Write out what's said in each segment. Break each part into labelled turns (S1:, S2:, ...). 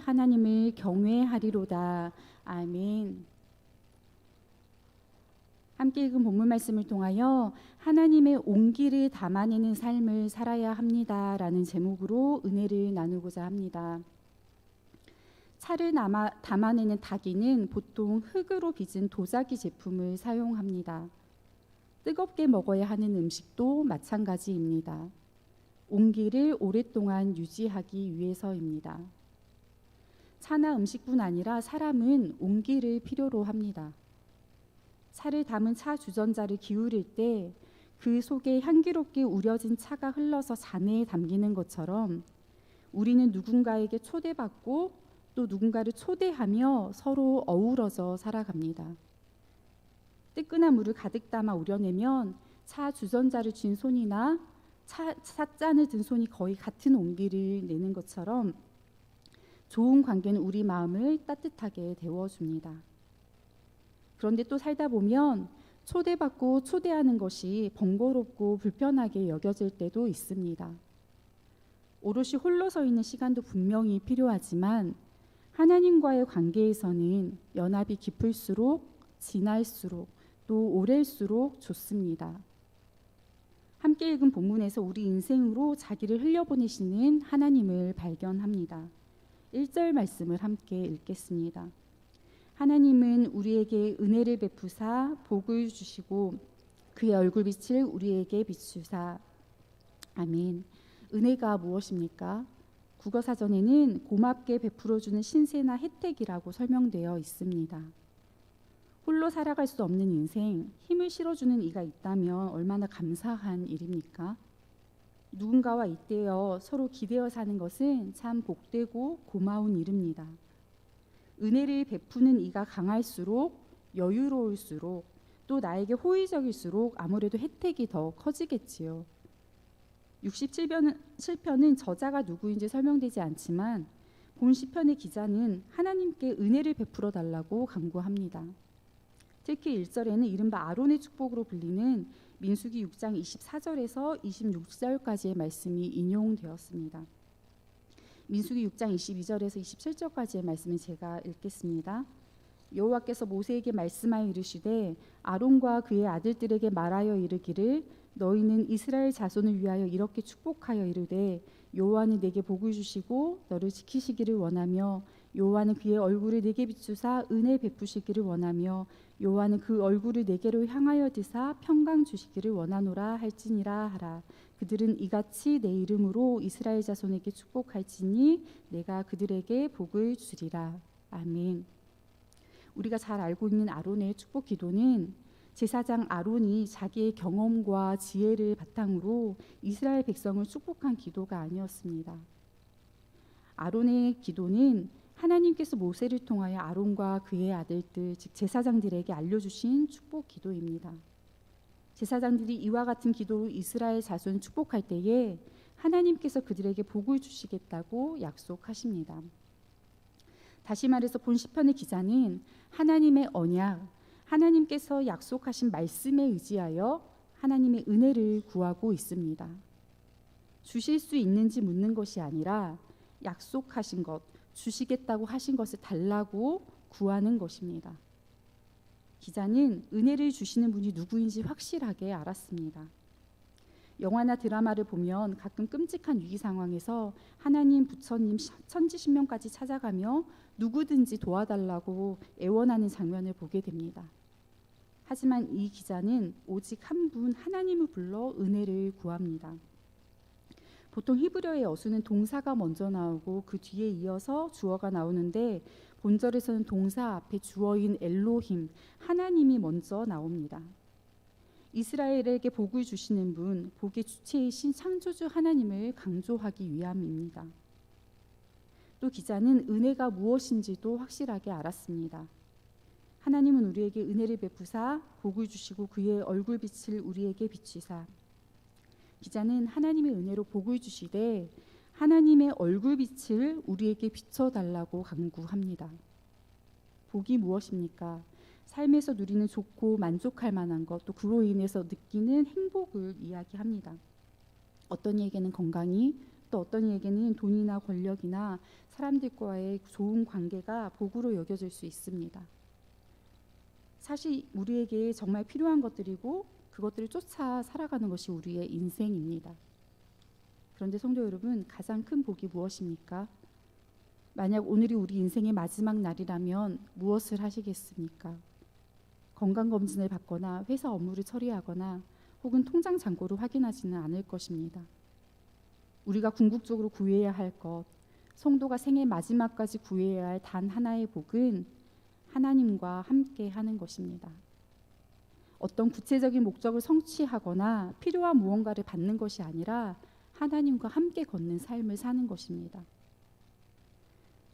S1: 하나님을 경외하리로다. 아멘. 함께 읽은 본문 말씀을 통하여 하나님의 온기를 담아내는 삶을 살아야 합니다라는 제목으로 은혜를 나누고자 합니다. 차를 담아내는 닭이는 보통 흙으로 빚은 도자기 제품을 사용합니다. 뜨겁게 먹어야 하는 음식도 마찬가지입니다. 온기를 오랫동안 유지하기 위해서입니다. 차나 음식뿐 아니라 사람은 온기를 필요로 합니다. 차를 담은 차 주전자를 기울일 때 그 속에 향기롭게 우려진 차가 흘러서 잔해에 담기는 것처럼 우리는 누군가에게 초대받고 또 누군가를 초대하며 서로 어우러져 살아갑니다. 뜨끈한 물을 가득 담아 우려내면 차 주전자를 쥔 손이나 찻잔을 든 손이 거의 같은 온기를 내는 것처럼 좋은 관계는 우리 마음을 따뜻하게 데워줍니다. 그런데 또 살다 보면 초대받고 초대하는 것이 번거롭고 불편하게 여겨질 때도 있습니다. 오롯이 홀로 서 있는 시간도 분명히 필요하지만 하나님과의 관계에서는 연합이 깊을수록 진할수록 또 오래일수록 좋습니다. 함께 읽은 본문에서 우리 인생으로 자기를 흘려보내시는 하나님을 발견합니다. 1절 말씀을 함께 읽겠습니다. 하나님은 우리에게 은혜를 베푸사 복을 주시고 그의 얼굴빛을 우리에게 비추사. 아멘. 은혜가 무엇입니까? 국어사전에는 고맙게 베풀어주는 신세나 혜택이라고 설명되어 있습니다. 홀로 살아갈 수 없는 인생, 힘을 실어주는 이가 있다면 얼마나 감사한 일입니까? 누군가와 잇대어 서로 기대어 사는 것은 참 복되고 고마운 일입니다. 은혜를 베푸는 이가 강할수록 여유로울수록 또 나에게 호의적일수록 아무래도 혜택이 더 커지겠지요. 67편은 저자가 누구인지 설명되지 않지만 본 시편의 기자는 하나님께 은혜를 베풀어 달라고 간구합니다. 특히 1절에는 이른바 아론의 축복으로 불리는 민수기 6장 24절에서 26절까지의 말씀이 인용되었습니다. 민수기 6장 22절에서 27절까지의 말씀을 제가 읽겠습니다. 여호와께서 모세에게 말씀하여 이르시되 아론과 그의 아들들에게 말하여 이르기를 너희는 이스라엘 자손을 위하여 이렇게 축복하여 이르되 여호와는 내게 복을 주시고 너를 지키시기를 원하며 여호와는 그의 얼굴을 내게 비추사 은혜 베푸시기를 원하며 여호와는 그 얼굴을 내게로 향하여 드사 평강 주시기를 원하노라 할지니라 하라. 그들은 이같이 내 이름으로 이스라엘 자손에게 축복할지니 내가 그들에게 복을 주리라. 아멘. 우리가 잘 알고 있는 아론의 축복 기도는 제사장 아론이 자기의 경험과 지혜를 바탕으로 이스라엘 백성을 축복한 기도가 아니었습니다. 아론의 기도는 하나님께서 모세를 통하여 아론과 그의 아들들, 즉 제사장들에게 알려주신 축복 기도입니다. 제사장들이 이와 같은 기도로 이스라엘 자손을 축복할 때에 하나님께서 그들에게 복을 주시겠다고 약속하십니다. 다시 말해서 본 시편의 기자는 하나님의 언약, 하나님께서 약속하신 말씀에 의지하여 하나님의 은혜를 구하고 있습니다. 주실 수 있는지 묻는 것이 아니라 약속하신 것, 주시겠다고 하신 것을 달라고 구하는 것입니다. 기자는 은혜를 주시는 분이 누구인지 확실하게 알았습니다. 영화나 드라마를 보면 가끔 끔찍한 위기 상황에서 하나님, 부처님, 천지신명까지 찾아가며 누구든지 도와달라고 애원하는 장면을 보게 됩니다. 하지만 이 기자는 오직 한 분 하나님을 불러 은혜를 구합니다. 보통 히브리어의 어수는 동사가 먼저 나오고 그 뒤에 이어서 주어가 나오는데 본절에서는 동사 앞에 주어인 엘로힘, 하나님이 먼저 나옵니다. 이스라엘에게 복을 주시는 분, 복의 주체이신 창조주 하나님을 강조하기 위함입니다. 또 기자는 은혜가 무엇인지도 확실하게 알았습니다. 하나님은 우리에게 은혜를 베푸사 복을 주시고 그의 얼굴빛을 우리에게 비추사. 기자는 하나님의 은혜로 복을 주시되 하나님의 얼굴빛을 우리에게 비춰달라고 간구합니다. 복이 무엇입니까? 삶에서 누리는 좋고 만족할 만한 것, 또 그로 인해서 느끼는 행복을 이야기합니다. 어떤 이에게는 건강이, 또 어떤 이에게는 돈이나 권력이나 사람들과의 좋은 관계가 복으로 여겨질 수 있습니다. 사실 우리에게 정말 필요한 것들이고 그것들을 쫓아 살아가는 것이 우리의 인생입니다. 그런데 성도 여러분, 가장 큰 복이 무엇입니까? 만약 오늘이 우리 인생의 마지막 날이라면 무엇을 하시겠습니까? 건강검진을 받거나 회사 업무를 처리하거나 혹은 통장 잔고를 확인하지는 않을 것입니다. 우리가 궁극적으로 구해야 할 것, 성도가 생애 마지막까지 구해야 할 단 하나의 복은 하나님과 함께 하는 것입니다. 어떤 구체적인 목적을 성취하거나 필요한 무언가를 받는 것이 아니라 하나님과 함께 걷는 삶을 사는 것입니다.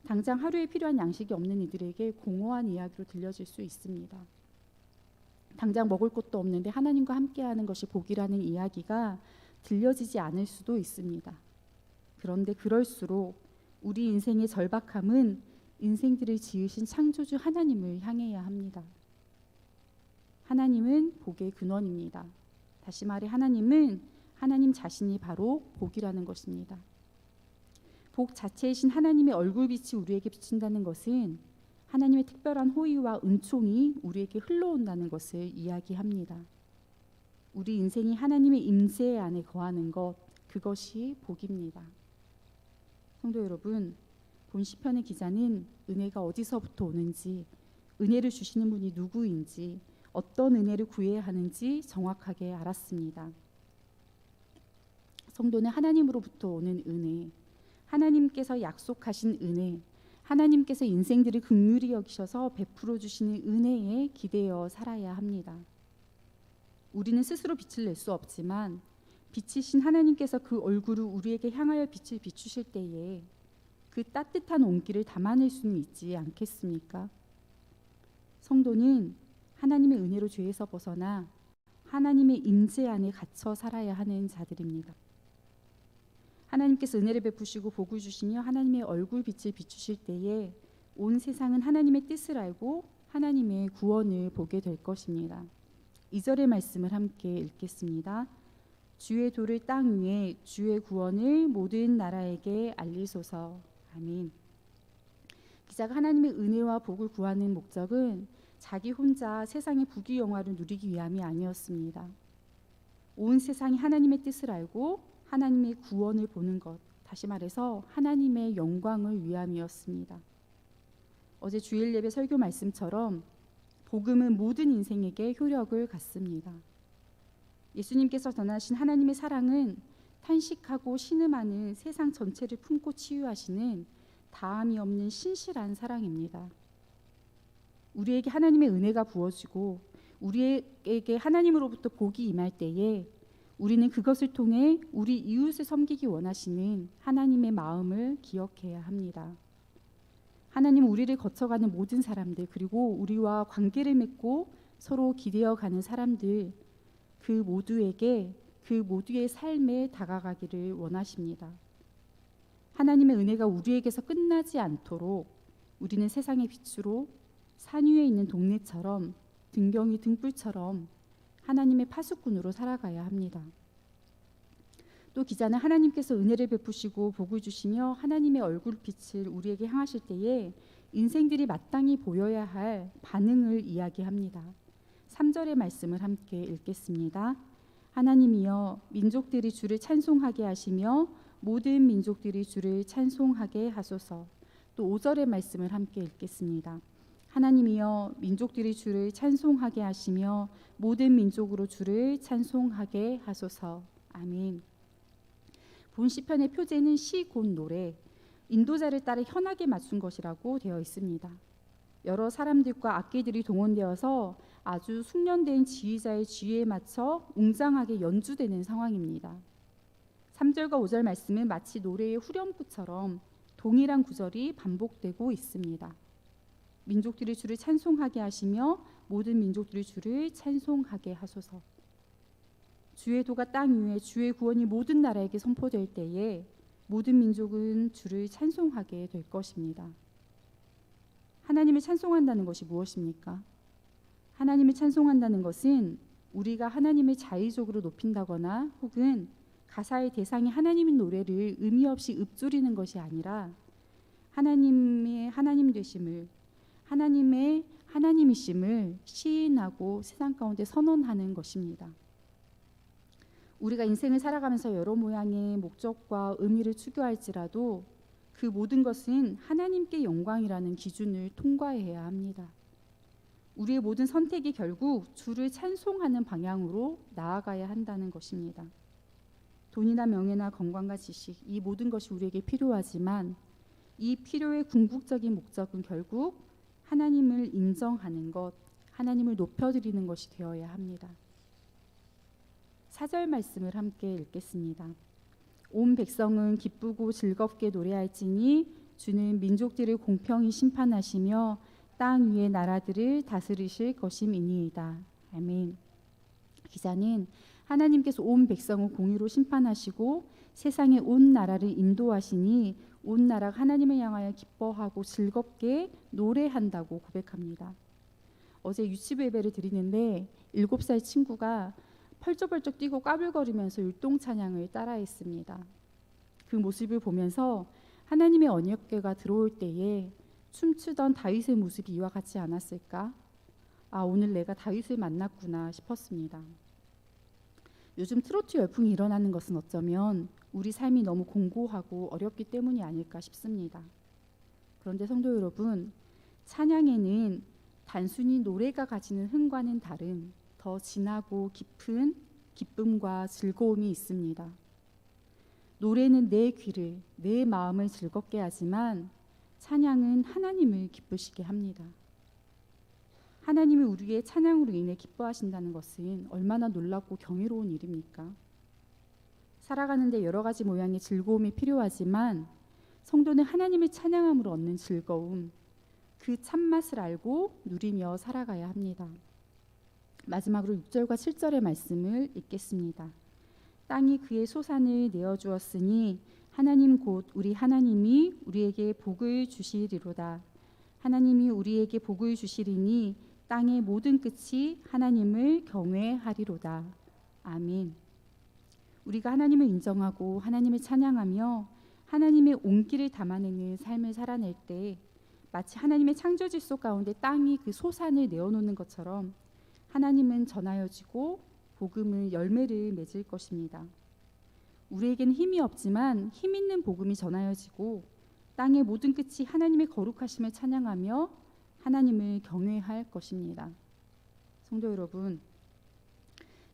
S1: 당장 하루에 필요한 양식이 없는 이들에게 공허한 이야기로 들려질 수 있습니다. 당장 먹을 것도 없는데 하나님과 함께하는 것이 복이라는 이야기가 들려지지 않을 수도 있습니다. 그런데 그럴수록 우리 인생의 절박함은 인생들을 지으신 창조주 하나님을 향해야 합니다. 하나님은 복의 근원입니다. 다시 말해 하나님은 하나님 자신이 바로 복이라는 것입니다. 복 자체이신 하나님의 얼굴빛이 우리에게 비친다는 것은 하나님의 특별한 호의와 은총이 우리에게 흘러온다는 것을 이야기합니다. 우리 인생이 하나님의 임재 안에 거하는 것, 그것이 복입니다. 성도 여러분, 본 시편의 기자는 은혜가 어디서부터 오는지, 은혜를 주시는 분이 누구인지, 어떤 은혜를 구해야 하는지 정확하게 알았습니다. 성도는 하나님으로부터 오는 은혜, 하나님께서 약속하신 은혜, 하나님께서 인생들을 긍휼히 여기셔서 베풀어 주시는 은혜에 기대어 살아야 합니다. 우리는 스스로 빛을 낼 수 없지만 빛이신 하나님께서 그 얼굴을 우리에게 향하여 빛을 비추실 때에 그 따뜻한 온기를 담아낼 수는 있지 않겠습니까? 성도는 하나님의 은혜로 죄에서 벗어나 하나님의 임재 안에 갇혀 살아야 하는 자들입니다. 하나님께서 은혜를 베푸시고 복을 주시며 하나님의 얼굴 빛을 비추실 때에 온 세상은 하나님의 뜻을 알고 하나님의 구원을 보게 될 것입니다. 2절의 말씀을 함께 읽겠습니다. 주의 도를 땅 위에 주의 구원을 모든 나라에게 알리소서. 아멘. 기자가 하나님의 은혜와 복을 구하는 목적은 자기 혼자 세상의 부귀영화를 누리기 위함이 아니었습니다. 온 세상이 하나님의 뜻을 알고 하나님의 구원을 보는 것, 다시 말해서 하나님의 영광을 위함이었습니다. 어제 주일 예배 설교 말씀처럼 복음은 모든 인생에게 효력을 갖습니다. 예수님께서 전하신 하나님의 사랑은 탄식하고 신음하는 세상 전체를 품고 치유하시는 다함이 없는 신실한 사랑입니다. 우리에게 하나님의 은혜가 부어지고 우리에게 하나님으로부터 복이 임할 때에 우리는 그것을 통해 우리 이웃을 섬기기 원하시는 하나님의 마음을 기억해야 합니다. 하나님은 우리를 거쳐가는 모든 사람들, 그리고 우리와 관계를 맺고 서로 기대어가는 사람들, 그 모두에게 그 모두의 삶에 다가가기를 원하십니다. 하나님의 은혜가 우리에게서 끝나지 않도록 우리는 세상의 빛으로 산 위에 있는 동네처럼 등경이 등불처럼 하나님의 파수꾼으로 살아가야 합니다. 또 기자는 하나님께서 은혜를 베푸시고 복을 주시며 하나님의 얼굴빛을 우리에게 향하실 때에 인생들이 마땅히 보여야 할 반응을 이야기합니다. 3절의 말씀을 함께 읽겠습니다. 하나님이여 민족들이 주를 찬송하게 하시며 모든 민족들이 주를 찬송하게 하소서. 또 5절의 말씀을 함께 읽겠습니다. 하나님이여 민족들이 주를 찬송하게 하시며 모든 민족으로 주를 찬송하게 하소서. 아멘. 본 시편의 표제는 시 곧 노래, 인도자를 따라 현악에 맞춘 것이라고 되어 있습니다. 여러 사람들과 악기들이 동원되어서 아주 숙련된 지휘자의 지휘에 맞춰 웅장하게 연주되는 상황입니다. 3절과 5절 말씀은 마치 노래의 후렴구처럼 동일한 구절이 반복되고 있습니다. 민족들이 주를 찬송하게 하시며 모든 민족들이 주를 찬송하게 하소서. 주의 도가 땅 위에 주의 구원이 모든 나라에게 선포될 때에 모든 민족은 주를 찬송하게 될 것입니다. 하나님을 찬송한다는 것이 무엇입니까? 하나님을 찬송한다는 것은 우리가 하나님을 자의적으로 높인다거나 혹은 가사의 대상이 하나님인 노래를 의미 없이 읊조리는 것이 아니라 하나님의 하나님 되심을, 하나님의 하나님이심을 시인하고 세상 가운데 선언하는 것입니다. 우리가 인생을 살아가면서 여러 모양의 목적과 의미를 추구할지라도 그 모든 것은 하나님께 영광이라는 기준을 통과해야 합니다. 우리의 모든 선택이 결국 주를 찬송하는 방향으로 나아가야 한다는 것입니다. 돈이나 명예나 건강과 지식, 이 모든 것이 우리에게 필요하지만 이 필요의 궁극적인 목적은 결국 하나님을 인정하는 것, 하나님을 높여드리는 것이 되어야 합니다. 4절 말씀을 함께 읽겠습니다. 온 백성은 기쁘고 즐겁게 노래할지니 주는 민족들을 공평히 심판하시며 땅 위의 나라들을 다스리실 것임이니이다. 아멘. 기자는 하나님께서 온 백성을 공의로 심판하시고 세상의 온 나라를 인도하시니 온 나라가 하나님을 향하여 기뻐하고 즐겁게 노래한다고 고백합니다. 어제 유치부 예배를 드리는데 7살 친구가 펄쩍펄쩍 뛰고 까불거리면서 율동 찬양을 따라했습니다. 그 모습을 보면서 하나님의 언약궤가 들어올 때에 춤추던 다윗의 모습이 이와 같지 않았을까? 아, 오늘 내가 다윗을 만났구나 싶었습니다. 요즘 트로트 열풍이 일어나는 것은 어쩌면 우리 삶이 너무 공고하고 어렵기 때문이 아닐까 싶습니다. 그런데 성도 여러분, 찬양에는 단순히 노래가 가지는 흥과는 다른 더 진하고 깊은 기쁨과 즐거움이 있습니다. 노래는 내 귀를, 내 마음을 즐겁게 하지만 찬양은 하나님을 기쁘시게 합니다. 하나님이 우리의 찬양으로 인해 기뻐하신다는 것은 얼마나 놀랍고 경이로운 일입니까? 살아가는데 여러 가지 모양의 즐거움이 필요하지만 성도는 하나님을 찬양함으로 얻는 즐거움, 그 참맛을 알고 누리며 살아가야 합니다. 마지막으로 6절과 7절의 말씀을 읽겠습니다. 땅이 그의 소산을 내어주었으니 하나님 곧 우리 하나님이 우리에게 복을 주시리로다. 하나님이 우리에게 복을 주시리니 땅의 모든 끝이 하나님을 경외하리로다. 아멘. 우리가 하나님을 인정하고 하나님을 찬양하며 하나님의 온기를 담아내는 삶을 살아낼 때 마치 하나님의 창조 질서 가운데 땅이 그 소산을 내어놓는 것처럼 하나님은 전하여지고 복음은 열매를 맺을 것입니다. 우리에게는 힘이 없지만 힘 있는 복음이 전하여지고 땅의 모든 끝이 하나님의 거룩하심을 찬양하며 하나님을 경외할 것입니다. 성도 여러분,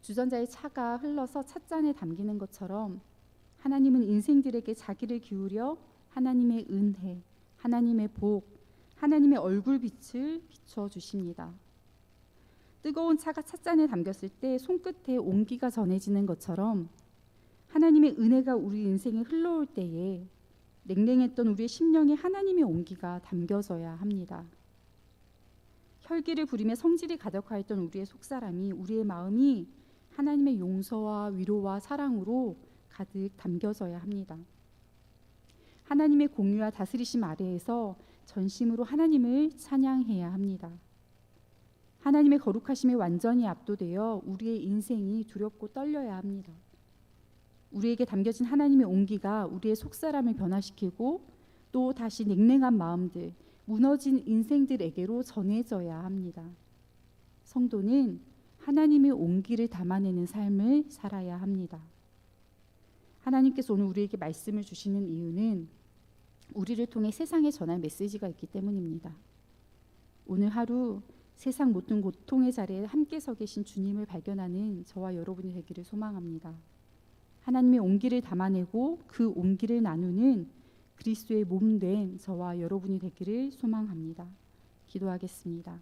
S1: 주전자의 차가 흘러서 찻잔에 담기는 것처럼 하나님은 인생들에게 자기를 기울여 하나님의 은혜, 하나님의 복, 하나님의 얼굴빛을 비춰주십니다. 뜨거운 차가 찻잔에 담겼을 때 손끝에 온기가 전해지는 것처럼 하나님의 은혜가 우리 인생에 흘러올 때에 냉랭했던 우리의 심령에 하나님의 온기가 담겨져야 합니다. 혈기를 부리며 성질이 가득하였던 우리의 속사람이, 우리의 마음이 하나님의 용서와 위로와 사랑으로 가득 담겨져야 합니다. 하나님의 공유와 다스리심 아래에서 전심으로 하나님을 찬양해야 합니다. 하나님의 거룩하심에 완전히 압도되어 우리의 인생이 두렵고 떨려야 합니다. 우리에게 담겨진 하나님의 온기가 우리의 속사람을 변화시키고 또 다시 냉랭한 마음들, 무너진 인생들에게로 전해져야 합니다. 성도는 하나님의 온기를 담아내는 삶을 살아야 합니다. 하나님께서 오늘 우리에게 말씀을 주시는 이유는 우리를 통해 세상에 전할 메시지가 있기 때문입니다. 오늘 하루 세상 모든 고통의 자리에 함께 서 계신 주님을 발견하는 저와 여러분이 되기를 소망합니다. 하나님의 온기를 담아내고 그 온기를 나누는 그리스도의 몸 된 저와 여러분이 되기를 소망합니다. 기도하겠습니다.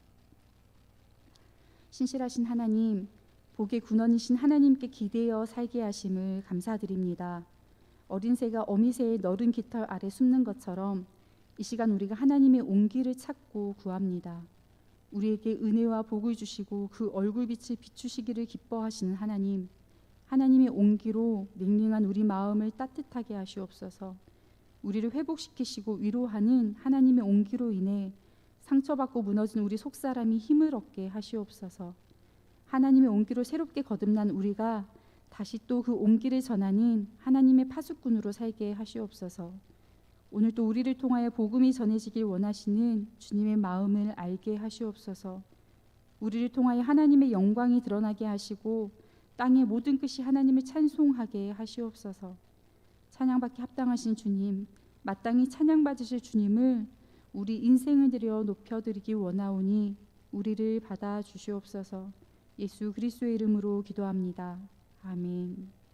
S1: 신실하신 하나님, 복의 근원이신 하나님께 기대어 살게 하심을 감사드립니다. 어린 새가 어미새의 너른 깃털 아래 숨는 것처럼 이 시간 우리가 하나님의 온기를 찾고 구합니다. 우리에게 은혜와 복을 주시고 그 얼굴빛을 비추시기를 기뻐하시는 하나님, 하나님의 온기로 냉랭한 우리 마음을 따뜻하게 하시옵소서. 우리를 회복시키시고 위로하는 하나님의 온기로 인해 상처받고 무너진 우리 속사람이 힘을 얻게 하시옵소서. 하나님의 온기로 새롭게 거듭난 우리가 다시 또 그 온 길을 전하는 하나님의 파수꾼으로 살게 하시옵소서. 오늘도 우리를 통하여 복음이 전해지길 원하시는 주님의 마음을 알게 하시옵소서. 우리를 통하여 하나님의 영광이 드러나게 하시고 땅의 모든 끝이 하나님을 찬송하게 하시옵소서. 찬양받기 합당하신 주님, 마땅히 찬양받으실 주님을 우리 인생을 들여 높여드리기 원하오니 우리를 받아 주시옵소서. 예수 그리스도의 이름으로 기도합니다. 아멘.